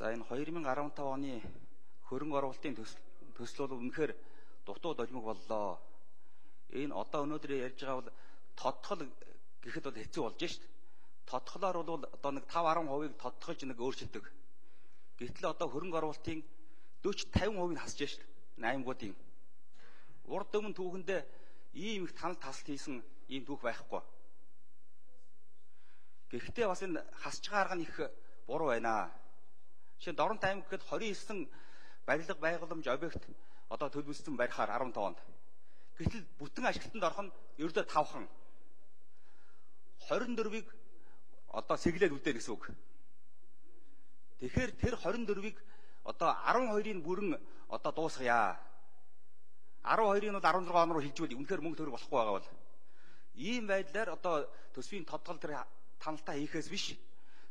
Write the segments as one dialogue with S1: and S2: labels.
S1: За энэ 2015 оны хөрөнгө оруулалтын төсөл бол үнэхээр дутуу долимог боллоо. Энэ одоо өнөөдөр ярьж байгаа бол тодтол гэхэд бол хэцүү болж шít. Тодтолоор бол одоо нэг 5-10%-ийг тодтолж нэг өөрчилдөг. Гэтэл одоо хөрөнгө оруулалтын 40-50%-ийг хасж шít. 8-гуудын. Урд өмнө түүхэндээ ийм их танал тасалт хийсэн ийм түүх байхгүй. Гэхдээ бас энэ хасж байгаа арга нь их буруу байна. Жишээ нь Дорнот аймаг гэхэд 29 барилга байгууламж объект одоо төлөвлөсөн барихаар 15 онд. Гэтэл бүтэн ашиглалтанд орох нь ердөө 5хан. 24-ийг одоо сэглээд үлдээх гэсэн үг. Тэгэхээр тэр 24-ийг одоо 12-ийн бүрэн одоо дуусгая. 12-ийн бол 16 он руу хилжүүл үнэхээр мөнгө төгрөг болохгүй байгаа бол. Ийм байдлаар одоо төсвийн тодтол тэр таналтаа хийхээс биш.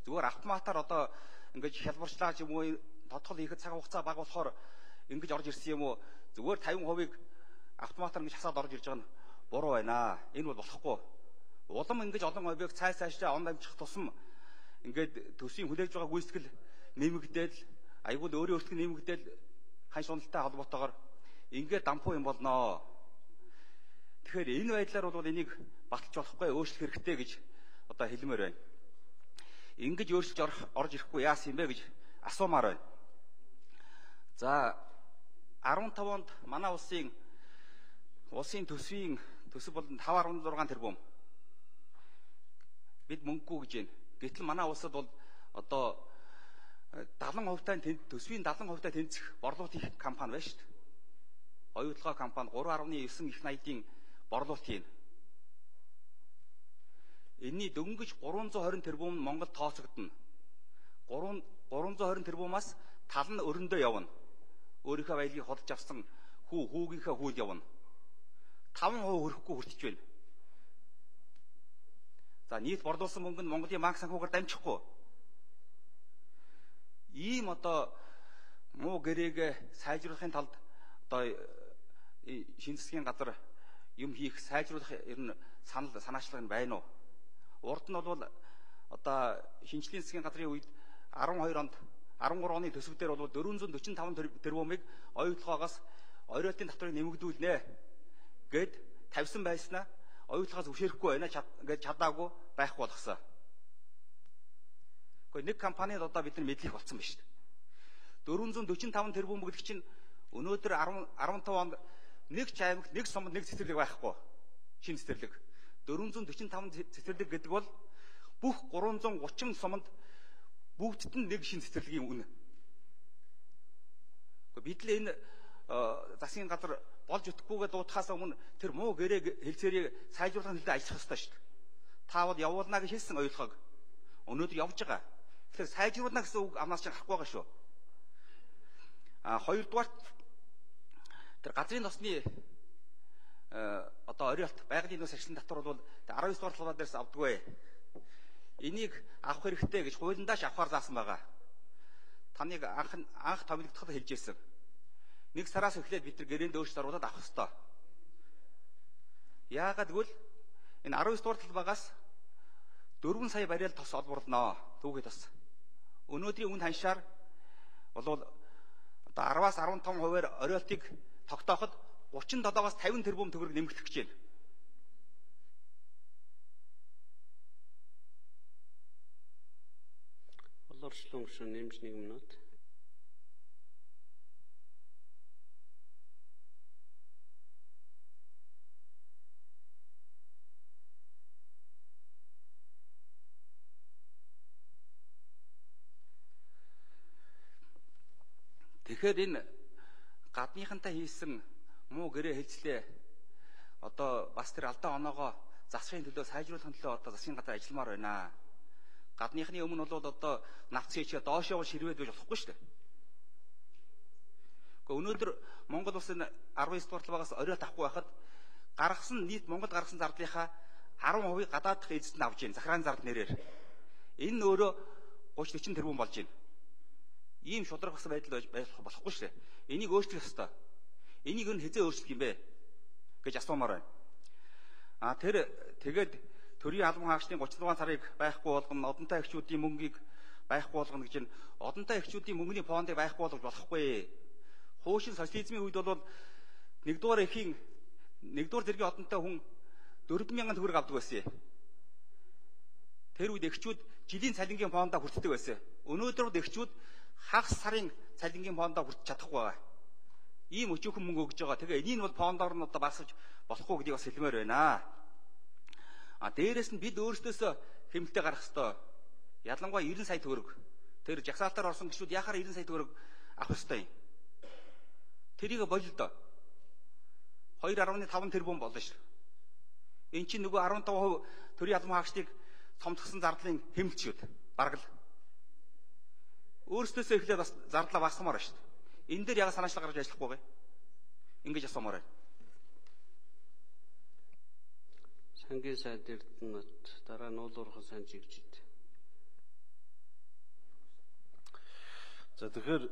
S1: Зүгээр автоматар одоо ингэж хялбарчлаа ч юм уу тодтол хийхэд цаг хугацаа бага болохоор ингэж орж ирсэн юм уу? Зүгээр 50%-ийг автоматар ингэж хасаад орж ирж байгаа нь буруу байна. Энэ бол болохгүй. Улам ингэж олон объект цаашаа он дамжих тусам ингээд төсвийн хүлээж байгаа гүйцэтгэл нэмэгдээл айгуул өөртөө нэмэгдээл хань шуналтай холбоотойгоор ингээд дампуу юм болноо. Тэгэхээр энэ байдлаар бол энийг баталж болохгүй өөрчлөх хэрэгтэй гэж одоо хэлмээр байна. Ингэж өөрчилж орж ирэхгүй яасан юм бэ гэж асуумаар байна. За 15 онд манай улсын төсвийн төсөв бол 5.6 тэрбум. Бид мөнгөгүй гэж байна. Гэтэл манай улсад бол одоо 70% төсвийн 70% тэнцэх борлуулалт хийх компани байна шүү дээ. Оюутлогоо компани 3.9 их найдын борлуулалт хийн. Энийний дөнгөж 320 тэрбум Монгол тооцогдно. 320 тэрбумаас тал нь өрөндөө явна. Өөрийнхөө баялагийг холдож авсан хүүгийнхээ хүүд явна. 5% хүрэхгүй хүртэж байна. За нийт борлуулсан мөнгө нь Монголын банк санхугаар дамжихгүй. Ийм одоо муу гэрээг сайжруулахын тулд одоо шинэ засгийн газар юм хийх сайжруулах ер нь санаачлага нь байна уу? Урд нь бол одоо шинжлэлийн засгийн газрын үед 12 онд 13 оны төсөв дээр бол 445 тэрбумыг оюутлогоогоос оройтлын татварыг нэмэгдүүлнэ гэд тавьсан байснаа оюутлогоос өвшөөрөхгүй байна гэж чадаагүй байхгүй болгосон. Гэхдээ нэг компанид одоо бид нар мэдлэх болсон ба шүү дээ. 445 тэрбум гэдэг чинь өнөөдөр 15 онд нэг ч аймагт нэг сумд нэг цэцэрлэг байхгүй. Шинэ цэцэрлэг. 445 цэцэрлэг гэдэг бол бүх 330 суманд бүгдд нь нэг шинэ цэцэрлэгийн үнэ. Бид л энэ засгийн газар болж өгөхгүйгээ дуутахаас өмнө тэр муу гэрээг хэлцээрийг сайжруулах нэлээд ажиллах хэрэгтэй шүү дээ. Та бол явуулна гэж хэлсэн ойлгохог. Өнөөдөр явж байгаа. Тэгэхээр сайжруулна гэсэн үг амнаас чинь гарахгүй байгаа шүү. Хоёрдугаар тэр газрын тосны одоо оройт байгалийн нөөц ажлын татвар бол 19 дугаар талбай дээрс авдаггүй. Энийг авах хэрэгтэй гэж хуулиндааш авахар заасан байгаа. Таныг анх томилогдоход хэлж ирсэн. Нэг сараас эхлээд бид нар гэрээнд өөрчлөлт оруулаад авах ёстой. Яагаад гэвэл энэ 19 дугаар талбайгаас 4 сая баррел тос олборлноо. Түүхий тос. Өнөөдрийн үн ханшаар бол одоо 10-аас 15%-аар оройтыг тогтооход 37-аас 50 тэрбум төгрөг нэмэгдэх гэж байна.
S2: Болорчлон гүшүүн нэмж 1 минут.
S1: Тэгэхээр энэ гадныхантай хийсэн муу гэрээ хэлцлээ одоо бас тэр алдаа оноогоо засахын төлөө сайжруулахын төлөө одоо засгийн газар ажилламаар байна. Гадныхны өмнө бол одоо навц хийчээ доошоо ширвээд байж болохгүй шүү дээ. Гэхдээ өнөөдөр Монгол улсын 19 дугаар талбайгаас оройт авахгүй байхад гаргасан нийт Монгол гаргасан зардлынхаа 10% гадаад дахь эзэст нь авж байна. Захиргааны зардал нэрээр. Энэ нь өөрөө 30-40 тэрбум болж байна. Ийм шудраг басан байдал байх болохгүй шүү дээ. Энийг өөрчлөх ёстой. Энийг юу хэзээ өөрчлөх юм бэ гэж асуумаар байна. Тэгээд төрийн албан хаагчдын 36 сарыг байхгүй болгоно, одонтой агчдын мөнгийг байхгүй болгоно гэж нь одонтой эхчүүдийн мөнгөний фондыг байхгүй болгож болохгүй. Хуушин социализмын үед бол нэгдүгээр зэргийн одонтой хүн 4,000 төгрөг авдаг байсан. Тэр үед эхчүүд жилийн цалингийн фондоо хүртдэг байсан. Өнөөдөр эхчүүд хагас сарын цалингийн фондоо хүртэж чадахгүй байгаа. Ийм өчөөхөн мөнгө өгж байгаа. Тэгээ энийг бол фондоор нь одоо багсаж болохгүй гэдгийг бас хэлмээр байна. Дээрээс нь бид өөрсдөөсөө хэмнэлтэд гарах ёстой. Ялангуяа 90 сая төгрөг. Тэр жагсаалтаар орсон гişүүд яхаар 90 сая төгрөг авах ёстой юм. Тэрийг болил доо. 2.5 тэрбум болно шүү. Энд чинь нөгөө 15% төрийн албан хаагчдыг цомцгсон зардлын хэмнэлт шүү. Бараг л. Өөрсдөөсөө эхлээд бас зардлаа багасгамаар байна шүү. Энэ дээр яга санаачлал гаргаж ажиллахгүй гээ. Ингэж асуумаар байна.
S2: Сангийн сайд Эрдэнэт дараа нь уулуурхан сан Жигжид.
S3: За тэгэхээр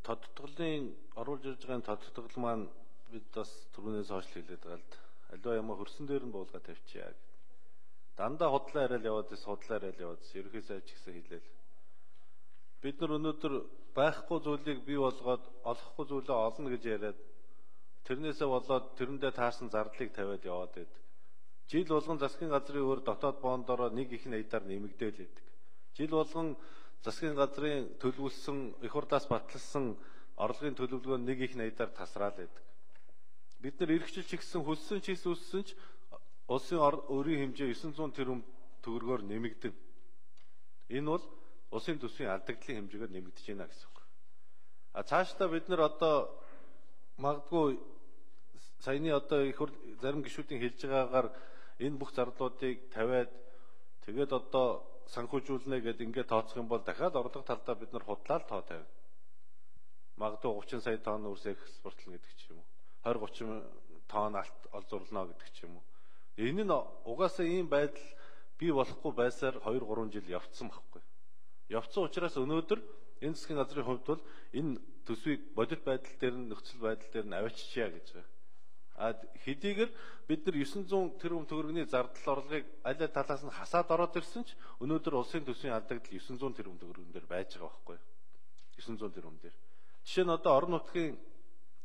S3: тодтголын оруулж ирж байгаа тодтгол маань бид бас түрүүнээс хойш хэлээд байгаа л да. Аливаа ямар хөрсөн дээр нь буулга тавьчихъя гэдэг. Дандаа худлаа яриад яваад ерөнхий сайд ч гэсэн хэлээл. Бид нар өнөөдөр байхгүй зүйлийг бий болгоод олохгүй зүйлээ олно гэж яриад тэрнээсээ болоод тэрэндээ таарсан зардлыг тавиад яваад байдаг. Жил болгон засгийн газрын өөр дотоод бондороо 1 их найдаар нэмэгдээл байдаг. Жил болгон засгийн газрын төлөвлөсөн их хурлаас батлсан орлогын төлөвлөгөө 1 их найдаар тасраал байдаг. Бид нар эрхчилж гисэн хүссэн ч үссэн ч улсын өрийн хэмжээ 900 тэрбум төгрөгөөр нэмэгдэн. Энэ бол улсын төсвийн алдагдлын хэмжээгээр нэмэгдэж байна гэсэн үг. Цаашдаа бид нар одоо магадгүй саяны одоо их зарим гишүүдийн хэлж байгаагаар энэ бүх зардлуудыг тавиад тэгээд одоо санхүүжүүлнэ гэдээ ингээд тооцох юм бол дахиад орлого талдаа бид нар худлаа тоо тавина. Магадгүй 30 сая тонн үрс экспортлно гэдэг ч юм уу. 20-30 тонн алт олзуурлана гэдэг ч юм уу. Энэ нь угаасаа ийм байдал бий болохгүй байсаар 2-3 жил явцсан байхгүй. Явцсан учраас өнөөдөр энэ засгийн газрын хувьд бол энэ төсвийг бодит байдал дээр нь нөхцөл байдал дээр нь авааччихъя гэж байна. Хэдийгээр бид нар 900 тэрбум төгрөгийн зардал орлогыг аль талаас нь хасаад ороод ирсэн ч өнөөдөр улсын төсвийн алдагдал 900 тэрбум төгрөгөн дээр байж байгаа байхгүй. 900 тэрбум дээр. Жишээ нь одоо орон нутгийн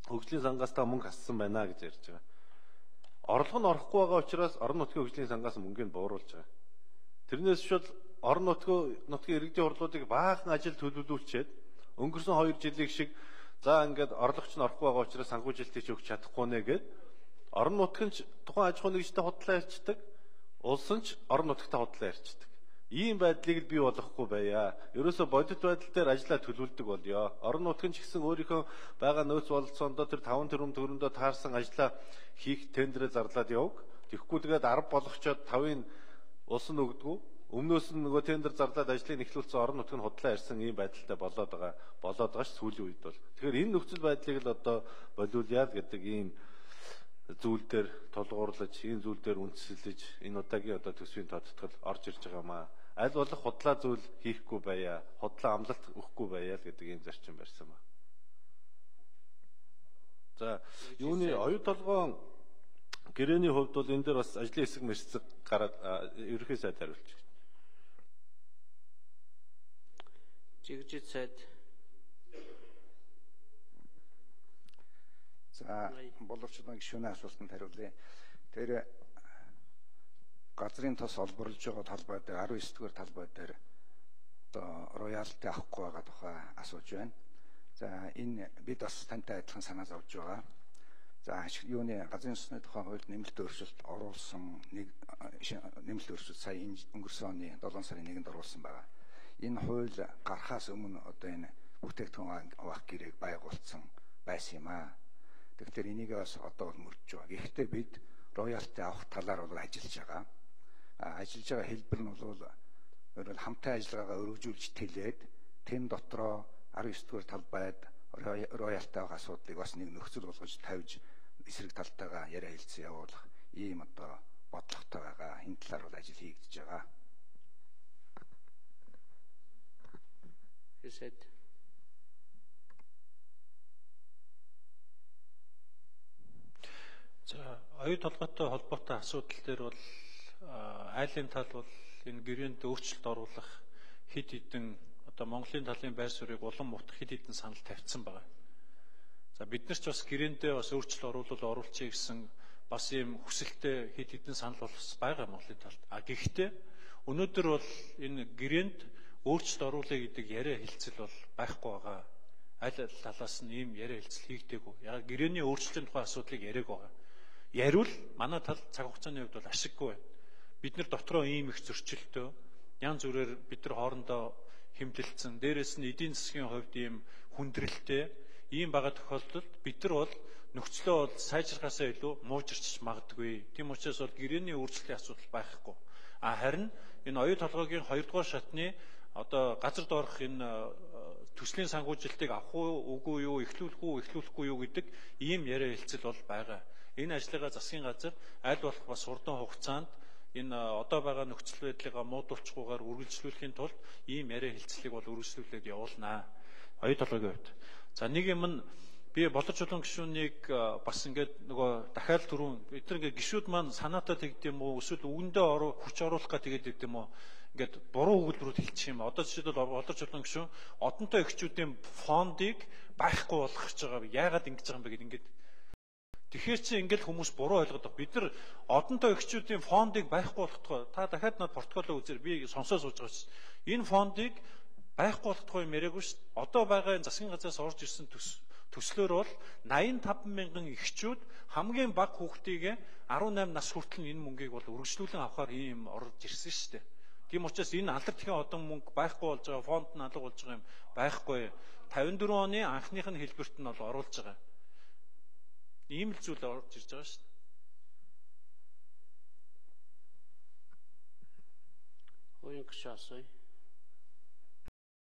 S3: хөгжлийн сангаас та мөнгө хассан байна гэж ярьж байгаа. Орлого нь орохгүй байгаа учраас орон нутгийн хөгжлийн сангаас мөнгөний бууруулж байгаа. Тэрнээс шууд орон нутгийн иргэдийн хурлуудыг баахан ажил төлөвлүүлчихэд өнгөрсөн 2 жилийн шиг за ингээд орлогч нь орохгүй байгаа учраас санхүүжилтийг ч өгч чадахгүй нэ гэд орон нутгийн тухайн аж ахуйн нэгжтэй худлаа ярьцдаг, улс нь ч орон нутгтаа худлаа ярьцдаг. Ийм байдлыг л бий болгохгүй байя. Ерөөсө бодит байдал дээр ажиллаа төлөвлөдөг болёо. Орон нутгийн ч гэсэн өөрийнхөө байгаа нөөц бололцоондоо тэр 5 тэрбум төгрөндөө таарсан ажиллаа хийх тендерээ зарлаад яваг. Тэгэхгүй тэгээд 10 болгочоод 5-ын улс нь өгдөг. Өмнөөс нь нөгөө тендер зарлаад ажлыг эхлүүлсэн орон нутгийн худлаа ярьсан ийм байдалтай болоод байгаа ш сүүлийн үед бол. Тэгэхээр энэ нөхцөл байдлыг л одоо болиулъя гэдэг ийм зүйл дээр тулгуурлаж, энэ зүйл дээр үндэслэж энэ удаагийн одоо төсвийн тодтгол орж ирж байгаа маа. Аль болох худлаа зүйл хийхгүй байя, худлаа амлалт өгөхгүй байя л гэдэг ийм зарчим барьсан ба. За, юуны оюу толгоон гэрээний хувьд бол энэ дээр бас ажлын хэсэг мэрцэг гараад ерөнхий сайд хариулж байна.
S2: Жигжид сайд.
S4: За, боловчдын гишүүний асуултанд хариулъя. Тэр газрын тос олборлож байгаа талбай дээр 19-р талбай дээр одоо роялти авахгүй байгаа тухай асууж байна. За, энэ бид бас тантай адилхан санаа зовж байгаа. За, юуны газрын төсний тухай хуульд нэмэлт өөрчлөлт оруулсан нэмэлт өөрчлөлт сая өнгөрсөн оны 7 сарын 1-нд оруулсан байгаа. Энэ хууль гарахаас өмнө одоо энэ бүтээгдэхүүн авах гэрээг байгуулсан байсан юм аа. Тэгэхээр энийг бас одоо бол мөрдөж байгаа. Гэхдээ бид роялти авах талаар бол ажиллаж байгаа. Ажиллаж байгаа хэлбэр нь бол өөрөөр хамтын ажиллагаагаа өргөжүүлж тэлээд тэн дотроо 19-р талбайд роялти авах асуудлыг бас нэг нөхцөл болгож тавьж эсрэг талтайгаа яриа хэлцээ явуулах ийм одоо бодлоготой байгаа. Энэ талаар бол ажил хийгдэж байгаа.
S2: Хэсэд.
S5: За, оюу толгойтой холбоотой асуудал дээр бол айлын тал бол энэ гэрээнд өөрчлөлт оруулах хэд хэдэн одоо Монголын талын байр суурийг улам утгах хэд хэдэн санал тавьсан байгаа. За бид нар ч бас гэрээндээ бас өөрчлөлт оруулчихъя гэсэн бас ийм хүсэлтэй хэд хэдэн санал бол байгаа Монголын талд. Гэхдээ өнөөдөр бол энэ гэрээнд өөрчлөлт оруулъя гэдэг яриа хэлцэл бол байхгүй байгаа. Аль талаас нь ийм яриа хэлцэл хийгдээгүй. Яг гэрээний өөрчлөлтийн тухай асуудлыг яриаг байгаа. Яриул манай тал цаг хугацааны хувьд бол ашиггүй байна. Бид нар дотроо ийм их зөрчилтөө янз бүрээр бид нар хоорондоо хэмтэлцэн, дээрээс нь эдийн засгийн хувьд ийм хүндрэлтэй ийм байгаа тохиолдолд бид нар бол нөхцлөө бол сайжрахаасаа илүү муужирч магадгүй. Тийм учраас бол гэрээний өөрчлөлийн асуудал байхгүй. Харин энэ оюу толгойн 2 дугаар шатны одоо газар доорх энэ төслийн санхүүжилтийг авах уу, үгүй юу, эхлүүлэхгүй юу гэдэг ийм яриа хэлцэл бол байгаа. Энэ ажлыгаа засгийн газар аль болох бас хурдан хугацаанд энэ одоо байгаа нөхцөл байдлыгаа муудалцахгүйгээр үргэлжлүүлэхийн тулд ийм яриа хэлцлийг бол үргэлжлүүлээд явуулнаа. Оюу толгойн хувьд. За нэг юм нь би боловч чулуун гишүүнийг бас ингээд нөгөө дахиад түрүүн бид нар ингээд гишүүд маань санаатаа тэгдэм үү эсвэл үгэндээ хүч оруулах гэдэг гэдэм үү ингээд буруу өгүүлбэрүүд хэлчих юм. Одоо жишээлбэл боловч чулуун гишүүн одонтой эхчүүдийн фондыг байхгүй болгох гэж байгаа. Яагаад ингэж байгаа юм бэ гэдэг ингээд тэгэхээр чи ингээд хүмүүс буруу ойлгодог. Бид нар одонтой эхчүүдийн фондыг байхгүй болгохгүй. Та дахиад над протоколоо үзээр би сонсоо сууж байгаа шүү. Энэ фондыг байхгүй болгохгүй юм яриаггүй шүү. Одоо байгаа энэ засгийн газраас орж ирсэн төслөөр бол 85 мянган эхчүүд хамгийн бага хүүхдийг 18 нас хүртэл энэ мөнгийг бол үргэлжлүүлэн авахар ийм орж ирсэн шүү дээ. Тийм учраас энэ алдартай одон мөнгө байхгүй болж байгаа, фонд нь алга болж байгаа юм байхгүй. 54 оны анхных нь хэлбэрт нь бол оруулж байгаа. Ийм л зүйл орж ирж байгаа шүү дээ.
S2: Уян гişүү асууя.